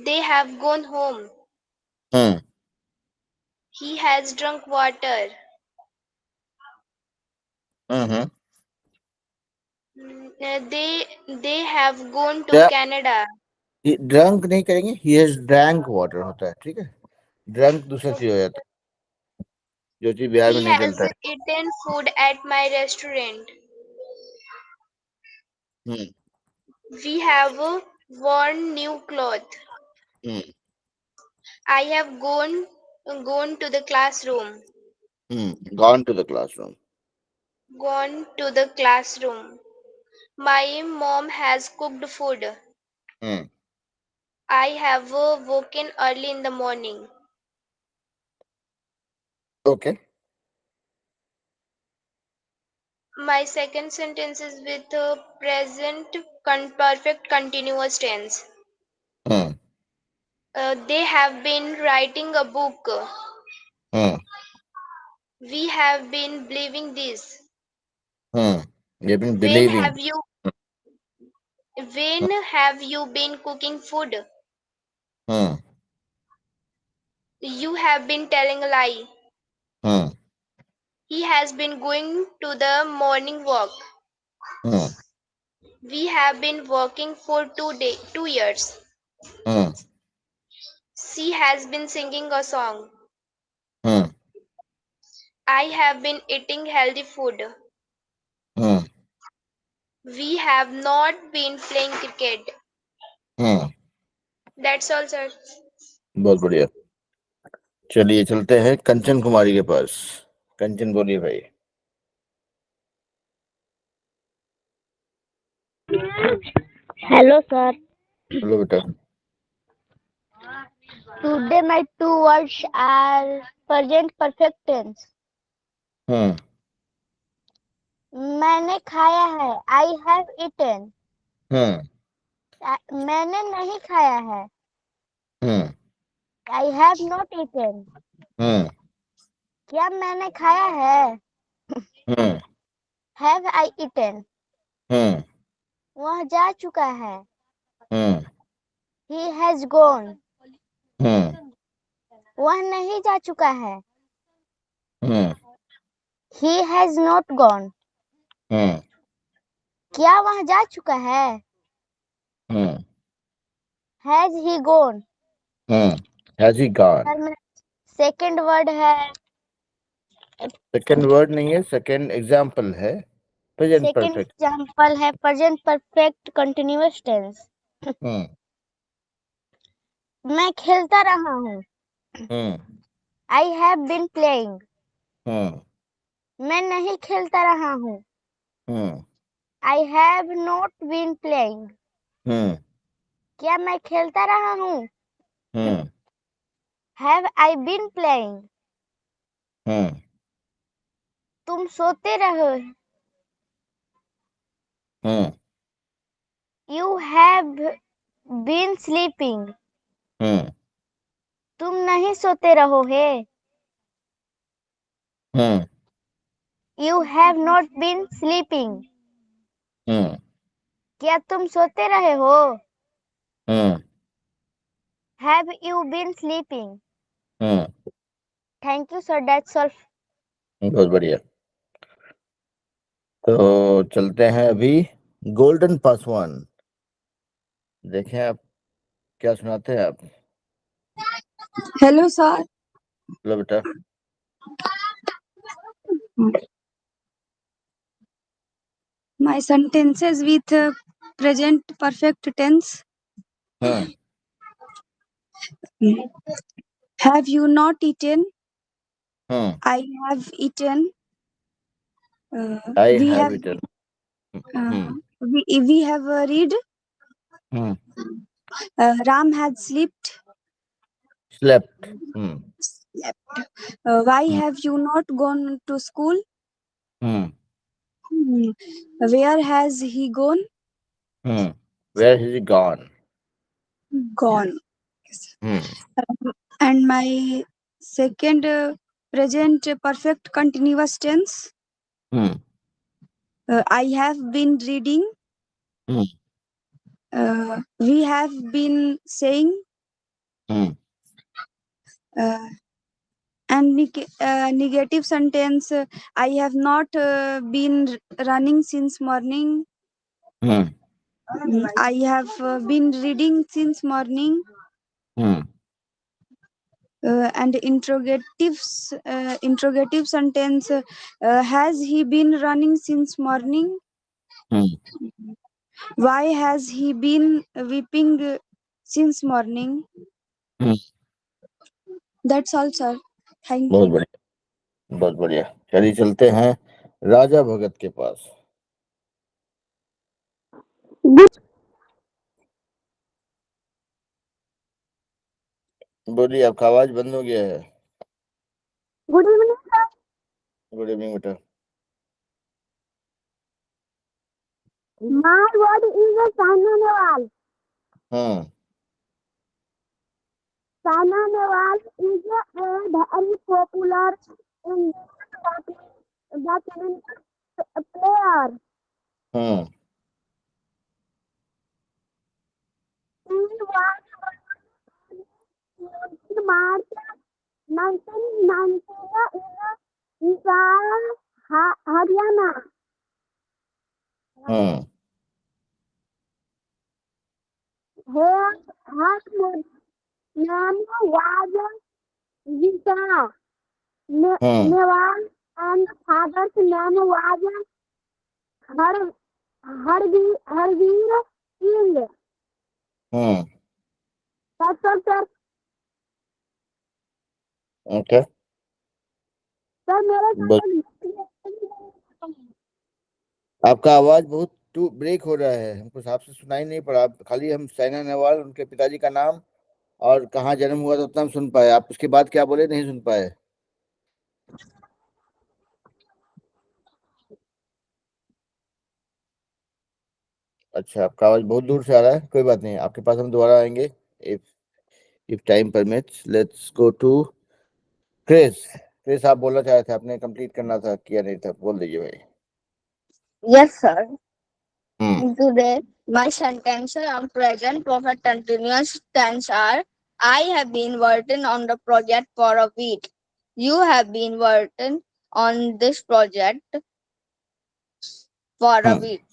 They have gone home. He has drunk water.
Mm-hmm.
They have gone to
क्या
Canada.
Drunk नहीं करेंगे, he has drank water होता है, ठीक है। Drunk दूसरा चीज हो जाता है, जो चीज बिहार में
He
नहीं
has
चलता है।
eaten food at my restaurant.
Hmm
We have worn new clothes.
Hmm
I have gone to the classroom.
Gone to the classroom.
Gone to the classroom. My mom has cooked food.
Hmm
I have woken early in the morning.
Okay.
My second sentence is with present perfect continuous tense.
Hmm
They have been writing a book.
Hmm
We have been believing this.
You been
When
believing.
have you when have you been cooking food?
Hmm
You have been telling a lie.
Hmm
He has been going to the morning walk.
Hmm
We have been working for 2 years.
Hmm
She has been singing a song.
Hmm
I have been eating healthy food.
Hmm
We have not been playing cricket.
Hmm
That's all, sir.
बहुत बढ़िया। चलिए चलते हैं कंचन कुमारी के पास। कंचन बोलिए भाई।
Hello, sir.
बोलो बेटा।
Today my two words are present perfect tense.
हम्म
मैंने खाया है. I have eaten.
हम्म
मैंने नहीं खाया है.
हम्म
I have not eaten.
हम्म
क्या मैंने खाया है?
हम्म
Have I eaten?
हम्म
वह जा चुका है.
हम्म
He has gone.
हम्म
वह नहीं जा चुका है.
हम्म
He has not gone.
हम्म
क्या वह जा चुका है?
हम्म
Has he gone?
Has he gone.
Sir मेरा सेकंड वर्ड है.
सेकंड वर्ड नहीं है, सेकंड एग्जांपल है प्रेजेंट
सेकंड
परफेक्ट।
एग्जांपल है प्रेजेंट परफेक्ट कंटिन्यूअस टेंस.
हम्म
मैं खेलता रहा हूँ.
हम्म
I have been playing.
हम्म
मैं नहीं खेलता रहा हूँ.
हम्म
I have not been playing.
हम्म
क्या मैं खेलता रहा हूँ?
हम्म
Have I been playing?
हम्म
तुम सोते रहो.
हम्म
You have been sleeping.
हम्म
तुम नहीं सोते रहो है.
हम्म
You have not been sleeping.
हम्म
क्या तुम सोते रहे हो?
हम्म
Have you been sleeping?
Hmm
Thank you, sir. That's all.
बहुत बढ़िया। तो चलते हैं अभी गोल्डन पासवान। देखें आप क्या सुनाते हैं आप।
Hello sir.
लो बेटा।
My sentences with present perfect tense.
Hmm
Have you not eaten?
Hmm
I have eaten.
I
We
have
have
eaten.
uh, we have read.
Hmm
Ram had slept.
Slept.
Slept. Why have you not gone to school? Where has he gone?
Where is gone.
Gone. And my second present perfect continuous tense. I have been reading. We have been saying. And And negative sentence, I have not been running since morning. I have been reading since morning. And interrogative sentence, has he been running since morning? Why has he been weeping since morning? That's all, sir. Thank
बहुत
you.
बढ़िया, बहुत बढ़िया। चलिए चलते हैं राजा भगत के पास। बोलिए, आपका आवाज बंद हो गया है।
Good evening sir.
Good evening बेटा।
My word is Saina Nehwal. Saina Nehwal is a very popular Indian badminton player. He was born in March 1990 in Haryana. Her name was Vita Newell and father's name was Harveer Singh. That's all, sir.
Okay.
Sir मेरा
आपका आवाज बहुत break हो रहा है, हमको साफ से सुनाई नहीं पड़ा। आप खाली हम साइना नेहवाल, उनके पिताजी का नाम और कहाँ जन्म हुआ था उतना हम सुन पाए। आप उसके बाद क्या बोले नहीं सुन पाए। अच्छा, आपका आवाज बहुत दूर से आ रहा है। कोई बात नहीं, आपके पास हम दोबारा आएंगे। If time permits. Let's go to Chris. Chris, आप बोलना चाह रहे थे, आपने कंप्लीट करना था, किया नहीं था, बोल दीजिए भाई।
Yes, sir. Today, my sentences on present perfect continuous tense are: I have been working on the project for a week. You have been working on this project for a week.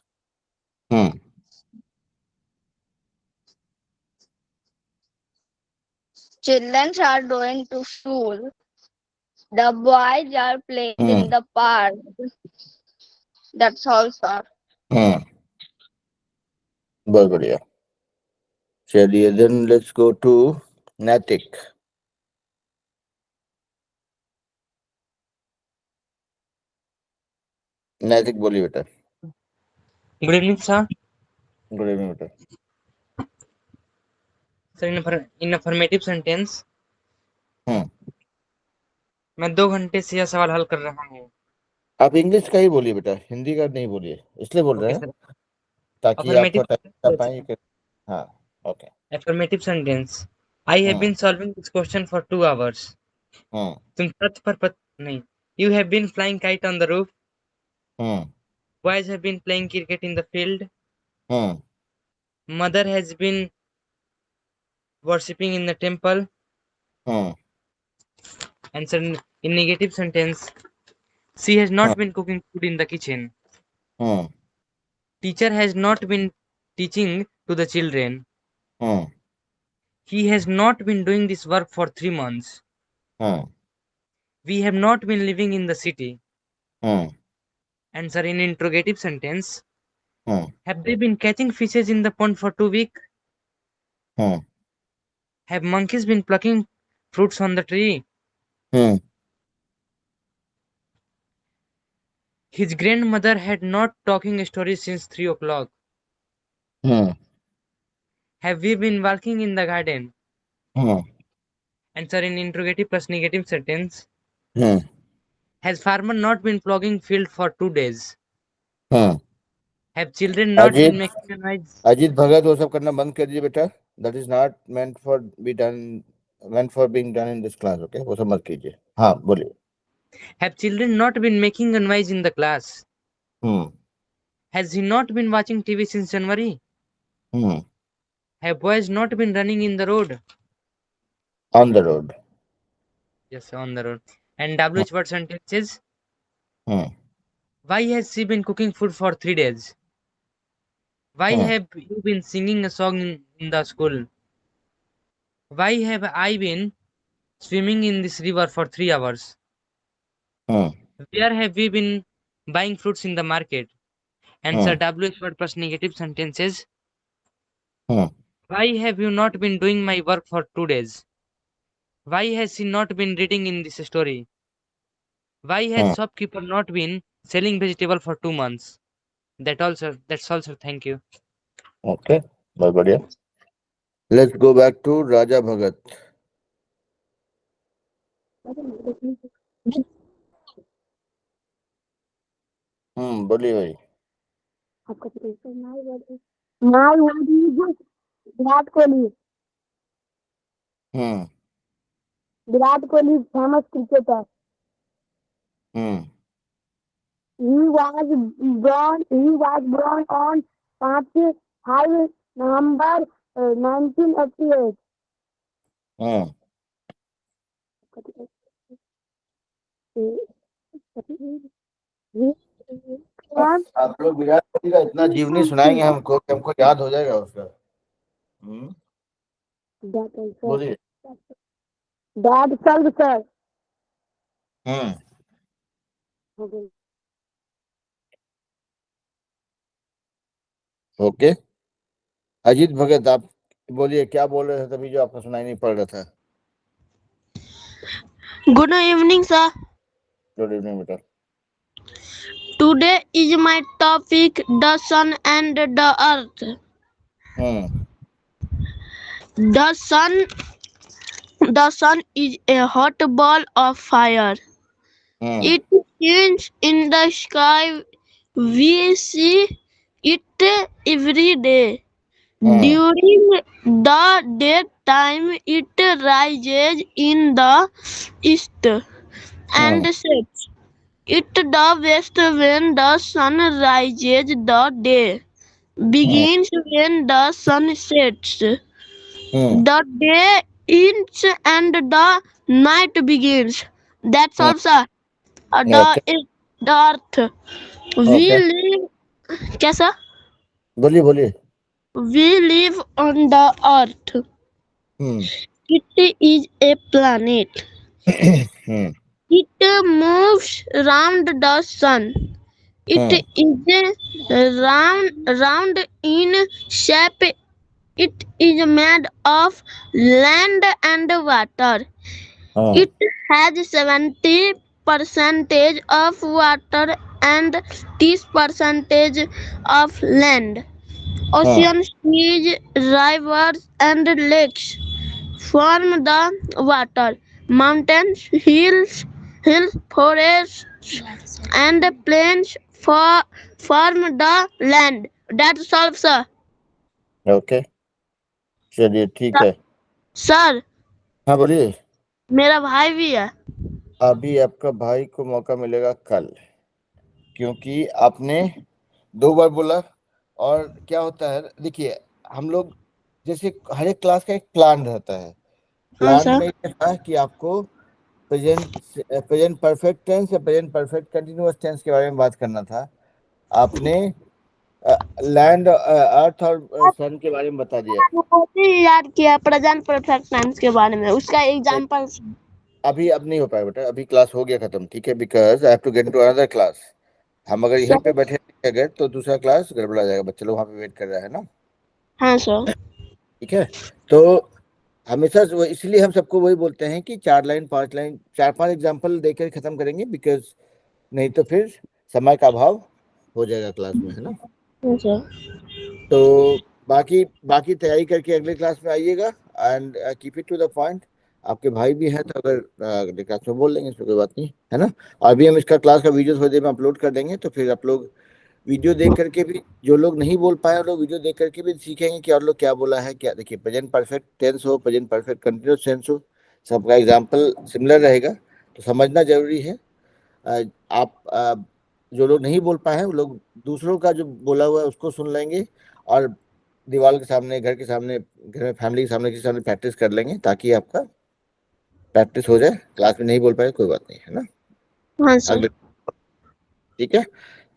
Children are going to school. The boys are playing in the park. That's all, sir.
बहुत बढ़िया। चलिए, then let's go to नैतिक। नैतिक बोलिए बेटा।
Good evening sir.
Good evening बेटा।
Sir, इन affirmative sentence मैं 2 घंटे से यह सवाल हल कर रहा हूँ।
आप इंग्लिश का ही बोलिए बेटा, हिंदी का नहीं बोलिए, इसलिए बोल रहे हैं ताकि आप थोड़ा टाइम पाएंगे। हाँ, okay.
Affirmative sentence, I have been solving this question for 2 hours. तुम छत पर नहीं। You have been flying kite on the roof. Boys have been playing cricket in the field. Mother has been worshipping in the temple. Answer in negative sentence, she has not been cooking food in the kitchen. Teacher has not been teaching to the children. He has not been doing this work for 3 months. We have not been living in the city. Answer in interrogative sentence, have they been catching fishes in the pond for 2 weeks? Have monkeys been plucking fruits on the tree? His grandmother had not talking stories since 3 o'clock. Have we been walking in the garden? Answer in interrogative plus negative sentence, has farmer not been ploughing field for 2 days? Have children not been making a noise?
Ajit Bhagat, वो सब करना बंद कर दीजिए बेटा। That is not meant for being done in this class, okay? वो सब मत कीजिए। हाँ, बोलिए।
Have children not been making a noise in the class? Has he not been watching TV since January? Have boys not been running in the road?
On the road.
Yes, on the road. And WH word sentence is, why has she been cooking food for 3 days? Why have you been singing a song in the school? Why have I been swimming in this river for 3 hours? Where have we been buying fruits in the market? Answer WH word plus negative sentences. Why have you not been doing my work for 2 days? Why has she not been reading in this story? Why has shopkeeper not been selling vegetable for 2 months? That's also. Thank you.
Okay, बहुत बढ़िया. Let's go back to Raja Bhagat. बोलिए भाई.
My word is Virat Kohli. Virat Kohli is famous cricketer. He was born on 5 November 1988.
आप लोग विराट कोहली का इतना जीवनी सुनाएंगे हमको कि हमको याद हो जाएगा उसका. बोलिए.
Dad served, sir.
Okay. Ajit Bhagat, आप बोलिए क्या बोल रहे थे तभी जो आपको सुनाई नहीं पड़ रहा था.
Good evening, sir.
Good evening बेटा.
Today is my topic the sun and the earth. The sun is a hot ball of fire. It shines in the sky. We see it every day. During the daytime, it rises in the east and sets. It the west when the sun rises. The day begins when the sun sets. The day ends and the night begins. That's all, sir. The earth. We live. क्या sir?
बोलिए बोलिए.
We live on the earth. It is a planet. It moves round the sun. It is round in shape. It is made of land and water. It has 70% of water and 30% of land. Oceans, seas, rivers, and lakes form the water. Mountains, hills, forests, and plains form the land. That's all, sir.
Okay, चलिए ठीक है.
Sir,
हाँ बोलिए.
मेरा भाई भी है.
अभी आपका भाई को मौका मिलेगा कल, क्योंकि आपने 2 बार बोला. और क्या होता है, देखिए हम लोग जैसे हर एक क्लास का एक प्लान रहता है. प्लान में ये था कि आपको प्रेजेंट परफेक्ट टेंस या प्रेजेंट परफेक्ट कंटिन्यूअस टेंस के बारे में बात करना था. आपने लैंड, अर्थ और सन के बारे में बता दिया.
याद किया प्रेजेंट परफेक्ट टेंस के बारे में, उसका एग्जांपल.
अभी अब नहीं हो पाएगा बेटा, अभी क्लास हो गया खत्म. ठीक है, because I have to get into another class. हम अगर यहीं पे बैठे अगर तो दूसरा क्लास गड़बड़ा जाएगा. बच्चे लोग वहाँ पे वेट कर रहा है ना.
हाँ सर.
ठीक है, तो हमेशा इसलिए हम सबको वही बोलते हैं कि 4 लाइन 5 लाइन 4-5 एग्जाम्पल देकर खत्म करेंगे, बिकॉज नहीं तो फिर समय का अभाव हो जाएगा क्लास में, है ना. तो बाकी तैयारी करके अगले क्लास में आइएगा and keep it to the point. आपके भाई भी हैं तो अगर अगले क्लास में बोल लेंगे, इसमें कोई बात नहीं है ना. और अभी हम इसका क्लास का वीडियो थोड़ी देर में अपलोड कर देंगे, तो फिर आप लोग वीडियो देख करके भी, जो लोग नहीं बोल पाए वो लोग वीडियो देख करके भी सीखेंगे कि और लोग क्या बोला है. क्या देखिए, प्रेजेंट परफेक्ट टेंस हो, प्रेजेंट परफेक्ट कंटिन्यूअस टेंस हो, सबका एग्जाम्पल सिमिलर रहेगा, तो समझना जरूरी है. आप जो लोग नहीं बोल पाए हैं वो लोग दूसरों का जो बोला हुआ है उसको सुन लेंगे और दीवार के सामने, घर के सामने, घर में फैमिली के सामने, किसी सामने प्रैक्टिस कर लेंगे, ताकि आपका प्रैक्टिस हो जाए, क्लास में नहीं बोल पाए कोई बात नहीं, है ना।
हाँ सर।
अगले, ठीक है,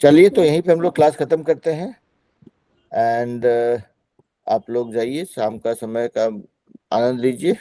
चलिए तो यहीं पे हम लोग क्लास खत्म करते हैं। एंड आप लोग जाइए, शाम का समय का आनंद लीजिए।